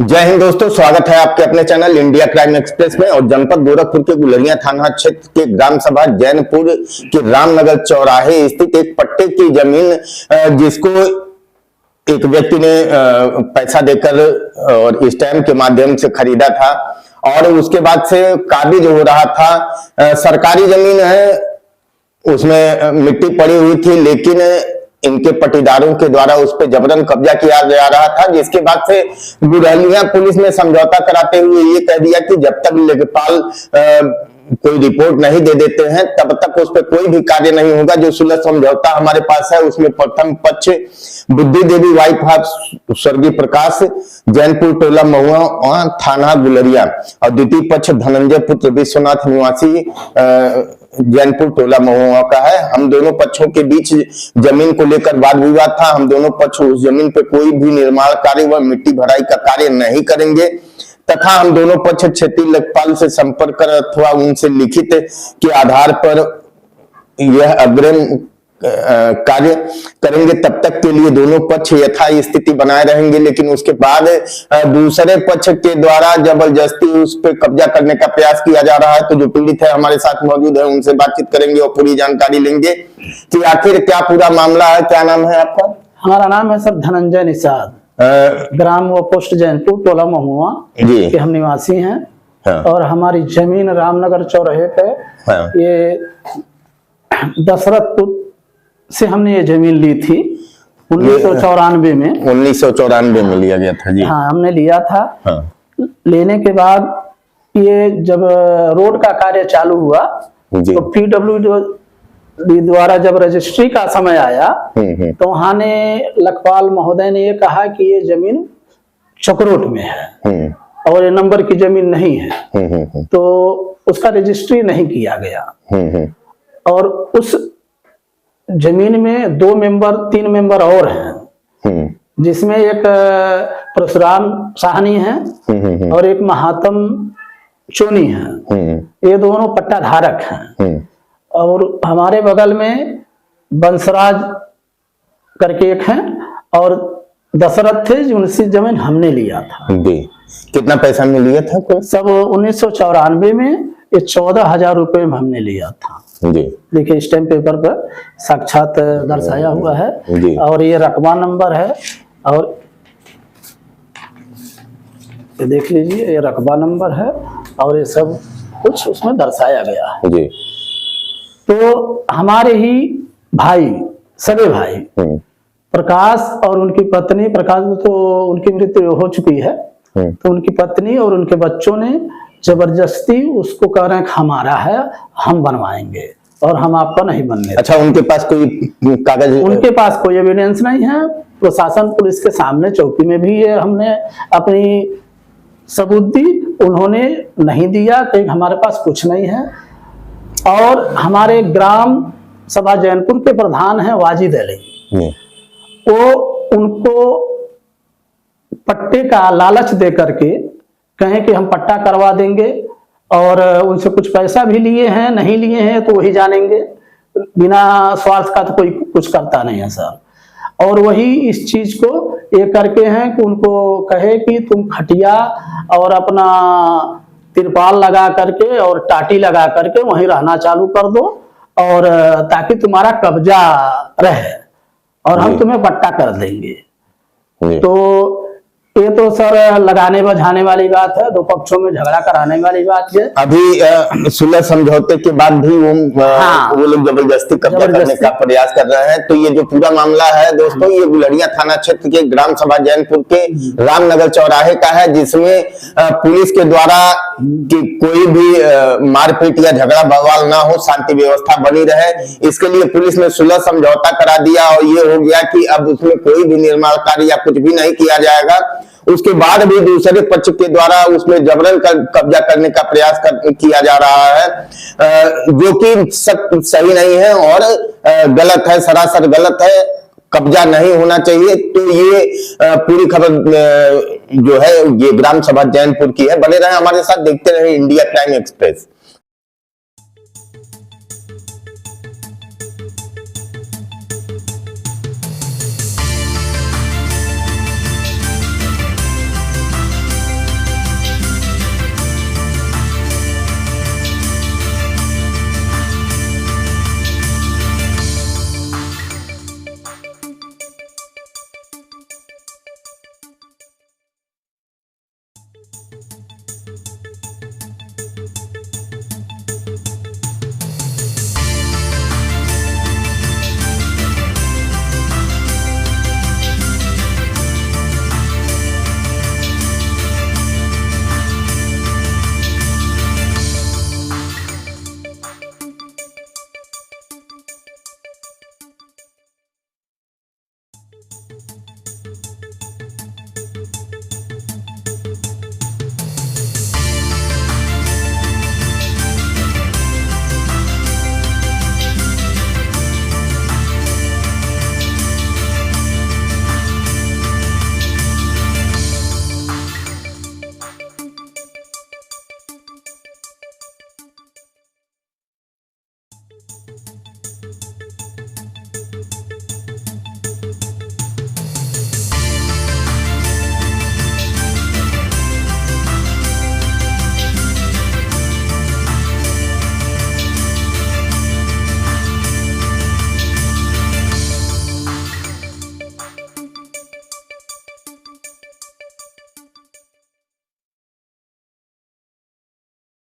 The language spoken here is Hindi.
जय हिंद दोस्तों, स्वागत है आपके अपने चैनल इंडिया क्राइम एक्सप्रेस में। और जनपद गोरखपुर के गुलरिया थाना क्षेत्र के ग्राम सभा जैनपुर के रामनगर चौराहे स्थित एक पट्टे की जमीन जिसको एक व्यक्ति ने पैसा देकर और स्टैम्प के माध्यम से खरीदा था और उसके बाद से काबिज हो रहा था। सरकारी जमीन है, उसमें मिट्टी पड़ी हुई थी, लेकिन इनके पट्टीदारों के द्वारा उस पर जबरन कब्जा किया जा रहा था, जिसके बाद से गुलरिया पुलिस ने समझौता कराते हुए ये कह दिया कि जब तक लेखपाल कोई रिपोर्ट नहीं दे देते हैं तब तक उस पर कोई भी कार्य नहीं होगा। जो सुलह समझौता हमारे पास है उसमें प्रथम पक्ष बुद्धि देवी वाइफ ऑफ स्वर्गीय प्रकाश, जैनपुर टोला महुआ थाना गुलरिया, और द्वितीय पक्ष धनंजय पुत्र विश्वनाथ निवासी जैनपुर टोला महुआ का है। हम दोनों पक्षों के बीच जमीन को लेकर वाद विवाद था। हम दोनों पक्ष उस जमीन पे कोई भी निर्माण कार्य व मिट्टी भराई का कार्य नहीं करेंगे तथा हम दोनों पक्ष क्षेत्रीय लेखपाल से संपर्क कर अथवा उनसे लिखित के आधार पर यह अग्रिम कार्य करेंगे। तब तक के लिए दोनों पक्ष यथा स्थिति बनाए रहेंगे, लेकिन उसके बाद दूसरे पक्ष के द्वारा जबरदस्ती उस पर कब्जा करने का प्रयास किया जा रहा है। तो जो पीड़ित है हमारे साथ मौजूद है, उनसे बातचीत करेंगे और पूरी जानकारी लेंगे कि आखिर क्या पूरा मामला है। क्या नाम है आपका? हमारा नाम है सर धनंजय निषाद, ग्राम व पोस्ट जैनपुर टोला महुआ के हम निवासी हैं। हाँ। और हमारी जमीन रामनगर चौराहे पे हाँ। ये दशरथ से हमने ये जमीन ली थी 1994 में। 1994 में लिया गया था जी। हाँ, हमने लिया था। हाँ। लेने के बाद ये जब रोड का कार्य चालू हुआ तो पीडब्ल्यूडी द्वारा जब रजिस्ट्री का समय आया तो वहां ने लेखपाल महोदय ने ये कहा कि ये जमीन चक्रोट में है और ये नंबर की जमीन नहीं है, तो उसका रजिस्ट्री नहीं किया गया। और उस जमीन में 2 मेंबर 3 मेंबर और हैं, जिसमें एक परशुराम साहनी है और एक महात्म चोनी है। ये दोनों पट्टा धारक हैं। और हमारे बगल में बंसराज करके एक हैं और दशरथ थे, उनसे जमीन हमने लिया था। कितना पैसा में लिया था? सब 1994 में ये 14,000 रुपए में हमने लिया था। देखिए स्टैम्प पेपर पर साक्षात दर्शाया हुआ है और ये रकबा नंबर है और ये देख लीजिए, ये रकबा नंबर है और ये सब कुछ उसमें दर्शाया गया है। तो हमारे ही भाई, सभी भाई प्रकाश और उनकी पत्नी, प्रकाश तो उनकी मृत्यु हो चुकी है, तो उनकी पत्नी और उनके बच्चों ने जबरदस्ती उसको कह रहे हैं हमारा है, हम बनवाएंगे और हम आपका नहीं बनने। अच्छा, उनके पास कोई कागज? उनके पास कोई एविडेंस नहीं है। प्रशासन पुलिस के सामने चौकी में भी ये हमने अपनी सबूत दी, उन्होंने नहीं दिया कि हमारे पास कुछ नहीं है। और हमारे ग्राम सभा जैनपुर के प्रधान हैं वाजिद अली, वो उनको पट्टे का लालच दे करके कहें कि हम पट्टा करवा देंगे और उनसे कुछ पैसा भी लिए हैं, नहीं लिए हैं तो वही जानेंगे। बिना स्वार्थ का तो कोई कुछ करता नहीं है सर। और वही इस चीज को ये करके हैं कि उनको कहे कि तुम खटिया और अपना तिरपाल लगा करके और टाटी लगा करके वहीं रहना चालू कर दो और ताकि तुम्हारा कब्जा रहे और हम तुम्हें पट्टा कर देंगे। तो ये तो सर लगाने बझाने वाली बात है, दो पक्षों में झगड़ा कराने वाली बात है। अभी सुलह समझौते के बाद भी वो लोग जबरदस्ती कब्जा करने का प्रयास कर रहे हैं। तो ये जो पूरा मामला है दोस्तों, ये गुलरिया थाना क्षेत्र के ग्राम सभा जैनपुर के रामनगर चौराहे का है, जिसमें पुलिस के द्वारा कि कोई भी मारपीट या झगड़ा बवाल ना हो, शांति व्यवस्था बनी रहे, इसके लिए पुलिस ने सुलह समझौता करा दिया। और ये हो गया कि अब उसमें कोई भी निर्माण कार्य या कुछ भी नहीं किया जाएगा। उसके बाद भी दूसरे पक्ष के द्वारा उसमें जबरन कब्जा करने का प्रयास किया जा रहा है, जो कि सही नहीं है और गलत है, सरासर गलत है। कब्जा नहीं होना चाहिए। तो ये पूरी खबर जो है ये ग्राम सभा जैनपुर की है। बने रहे हमारे साथ, देखते रहे इंडिया क्राइम एक्सप्रेस।